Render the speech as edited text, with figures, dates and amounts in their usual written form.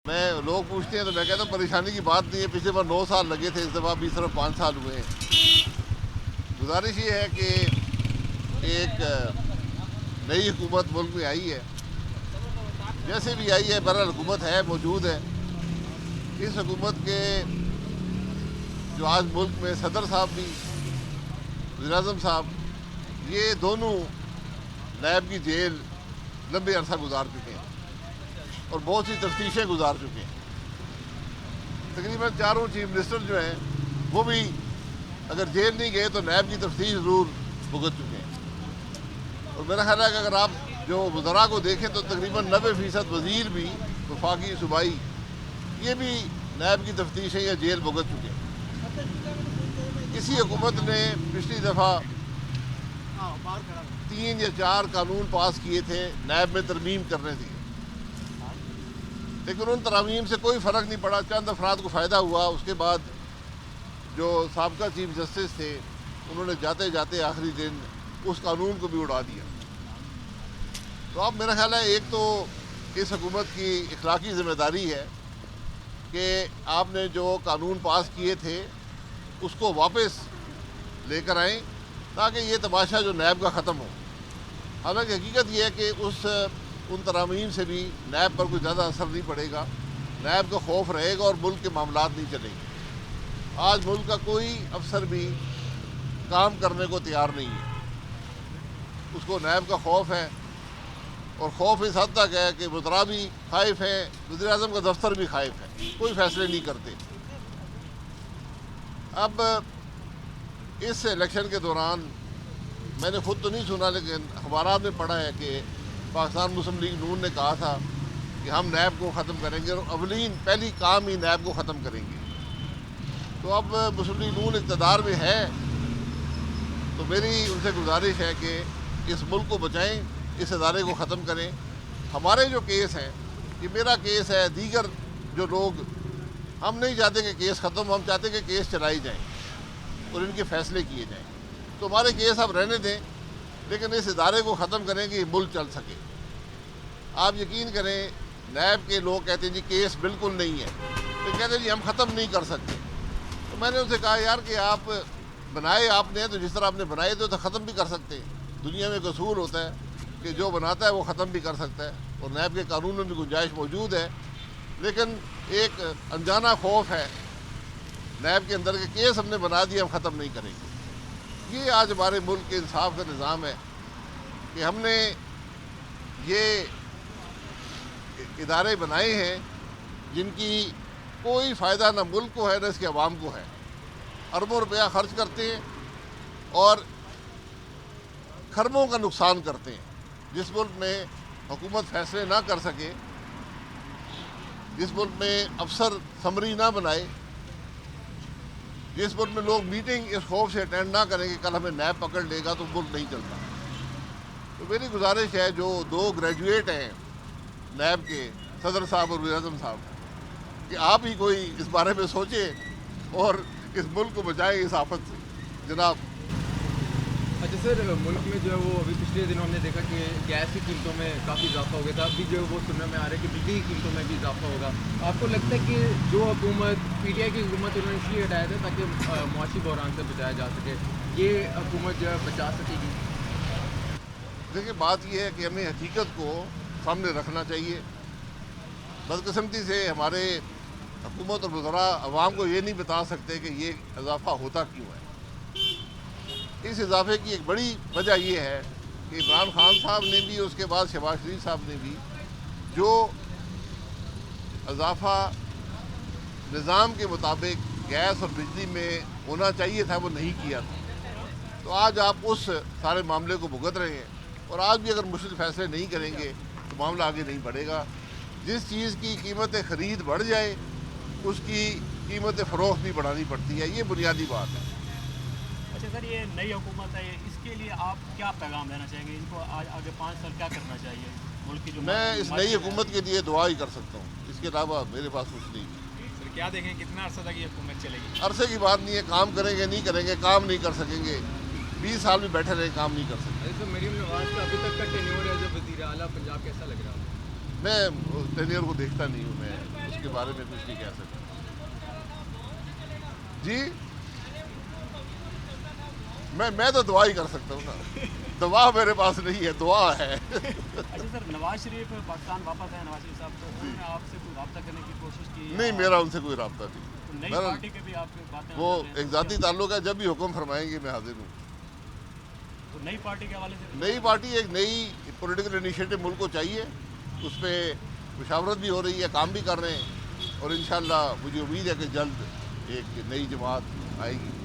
لوگ پوچھتے ہیں تو میں کہتا ہوں پریشانی کی بات نہیں ہے. پچھلے بار 9 سال لگے تھے, اس دفعہ بھی صرف 5 سال ہوئے ہیں. گزارش یہ ہے کہ ایک نئی حکومت ملک میں آئی ہے, جیسے بھی آئی ہے بہرحال حکومت ہے, موجود ہے. اس حکومت کے جو آج ملک میں صدر صاحب بھی, وزیر اعظم صاحب, یہ دونوں نیب کی جیل لمبے عرصہ گزار چکے ہیں اور بہت سی تفتیشیں گزار چکے ہیں. تقریباً چاروں چیف منسٹر جو ہیں وہ بھی اگر جیل نہیں گئے تو نیب کی تفتیش ضرور بھگت چکے ہیں. اور میرا خیال ہے کہ اگر آپ جو وزراء کو دیکھیں تو تقریباً 90% وزیر بھی, وفاقی صوبائی, یہ بھی نیب کی تفتیشیں یا جیل بھگت چکے ہیں. اسی حکومت نے پچھلی دفعہ 3 یا 4 قانون پاس کیے تھے نیب میں ترمیم کرنے تھی, لیکن ان ترامیم سے کوئی فرق نہیں پڑا. چند افراد کو فائدہ ہوا. اس کے بعد جو سابقہ چیف جسٹس تھے انہوں نے جاتے جاتے آخری دن اس قانون کو بھی اڑا دیا. تو اب میرا خیال ہے ایک تو اس حکومت کی اخلاقی ذمہ داری ہے کہ آپ نے جو قانون پاس کیے تھے اس کو واپس لے کر آئیں تاکہ یہ تماشا جو نیب کا ختم ہو. حالانکہ حقیقت یہ ہے کہ ان ترامیم سے بھی نیب پر کوئی زیادہ اثر نہیں پڑے گا. نیب کا خوف رہے گا اور ملک کے معاملات نہیں چلیں گے. آج ملک کا کوئی افسر بھی کام کرنے کو تیار نہیں ہے. اس کو نیب کا خوف ہے, اور خوف اس حد تک ہے کہ وزراء بھی خائف ہیں, وزیر اعظم کا دفتر بھی خائف ہے, کوئی فیصلے نہیں کرتے. اب اس الیکشن کے دوران میں نے خود تو نہیں سنا لیکن اخبارات میں پڑھا ہے کہ پاکستان مسلم لیگ نون نے کہا تھا کہ ہم نیب کو ختم کریں گے اور پہلی کام ہی نیب کو ختم کریں گے. تو اب مسلم لیگ نون اقتدار میں ہے تو میری ان سے گزارش ہے کہ اس ملک کو بچائیں, اس ادارے کو ختم کریں. ہمارے جو کیس ہیں, یہ میرا کیس ہے, دیگر جو لوگ, ہم نہیں چاہتے کہ کیس ختم, ہم چاہتے کہ کیس چلائی جائیں اور ان کے فیصلے کیے جائیں. تو ہمارے کیس آپ رہنے دیں, لیکن اس ادارے کو ختم کریں کہ یہ ملک چل سکے. آپ یقین کریں, نیب کے لوگ کہتے ہیں جی کیس بالکل نہیں ہے, تو کہتے ہیں جی ہم ختم نہیں کر سکتے. تو میں نے ان سے کہا یار کہ آپ بنائے آپ نے, تو جس طرح آپ نے بنائے تو ختم بھی کر سکتے ہیں. دنیا میں ایک اصول ہوتا ہے کہ جو بناتا ہے وہ ختم بھی کر سکتا ہے, اور نیب کے قانون میں بھی گنجائش موجود ہے. لیکن ایک انجانہ خوف ہے نیب کے اندر کہ کیس ہم نے بنا دیا, ہم ختم نہیں کریں گے. یہ آج ہمارے ملک کے انصاف کا نظام ہے کہ ہم نے یہ ادارے بنائے ہیں جن کی کوئی فائدہ نہ ملک کو ہے نہ اس کے عوام کو ہے. اربوں روپیہ خرچ کرتے ہیں اور کھربوں کا نقصان کرتے ہیں. جس ملک میں حکومت فیصلے نہ کر سکے, جس ملک میں افسر سمری نہ بنائے, جس ملک میں لوگ میٹنگ اس خوف سے اٹینڈ نہ کریں کہ کل ہمیں نیب پکڑ لے گا, تو ملک نہیں چلتا. تو میری گزارش ہے جو 2 گریجویٹ ہیں نیب کے, صدر صاحب اور وزیر اعظم صاحب, کہ آپ ہی کوئی اس بارے میں سوچیں اور اس ملک کو بچائیں اس آفت سے. جناب. اچھا سر, ملک میں جو ہے وہ ابھی پچھلے دنوں ہم نے دیکھا کہ گیس کی قیمتوں میں کافی اضافہ ہو گیا تھا. ابھی جو ہے وہ سننے میں آ رہا ہے کہ بجلی کی قیمتوں میں بھی اضافہ ہوگا. آپ کو لگتا ہے کہ جو حکومت پی ٹی آئی کی حکومت انہوں نے اس لیے ہٹایا تھا تاکہ معاشی بحران سے بچایا جا سکے, یہ حکومت جو ہے بچا سکے گی؟ دیکھیں بات یہ ہے کہ ہمیں حقیقت کو سامنے رکھنا چاہیے. بدقسمتی سے ہمارے حکومت اور وزراء عوام کو یہ نہیں بتا سکتے کہ یہ اضافہ ہوتا کیوں ہے. اس اضافے کی ایک بڑی وجہ یہ ہے کہ عمران خان صاحب نے بھی, اس کے بعد شہباز شریف صاحب نے بھی, جو اضافہ نظام کے مطابق گیس اور بجلی میں ہونا چاہیے تھا وہ نہیں کیا تھا. تو آج آپ اس سارے معاملے کو بھگت رہے ہیں, اور آج بھی اگر مشکل فیصلے نہیں کریں گے تو معاملہ آگے نہیں بڑھے گا. جس چیز کی قیمت خرید بڑھ جائے اس کی قیمت فروخت بھی بڑھانی پڑتی ہے. یہ بنیادی بات ہے. اچھا سر, یہ نئی حکومت ہے, اس کے لیے آپ کیا پیغام دینا چاہیں گے؟ ان کو آگے 5 سال کیا کرنا چاہیے ملک کی جو میں اس نئی حکومت کے لیے دعا ہی کر سکتا ہوں, اس کے علاوہ میرے پاس کچھ نہیں. سر کیا دیکھیں کتنا عرصہ تک یہ حکومت چلے گی؟ عرصے کی بات نہیں ہے, کام کریں گے نہیں کریں گے, کام نہیں کر سکیں گے. 20 سال بھی بیٹھے رہے, کام نہیں کر سکتے. سر مریم نواز کا ابھی تک کا ٹینیور ایز اے وزیر اعلیٰ پنجاب کیسا لگ رہا ہے؟ میں ٹینیئر کو دیکھتا نہیں ہوں، میں اس کے بارے میں کچھ نہیں کہہ سکتا. جی میں تو دعا ہی کر سکتا ہوں نا. دعا میرے پاس نہیں ہے، دعا ہے. اچھا سر، نواز شریف پاکستان واپس آئے، نواز شریف صاحب، تو انہوں نے آپ سے کوئی رابطہ کرنے کی کوشش کی؟ نہیں، میرا ان سے کوئی رابطہ نہیں. تو نئی پارٹی کے بھی آپ کی باتیں وہ ایک ذاتی تعلق ہے، جب بھی حکم فرمائیں گے میں حاضر ہوں. تو نئی پارٹی کے حوالے سے نئی پارٹی ایک نئی پولیٹیکل انیشیٹو ملک کو چاہیے، اس پہ مشاورت بھی ہو رہی ہے، کام بھی کر رہے ہیں، اور انشاءاللہ مجھے امید ہے کہ جلد ایک نئی جماعت آئے گی.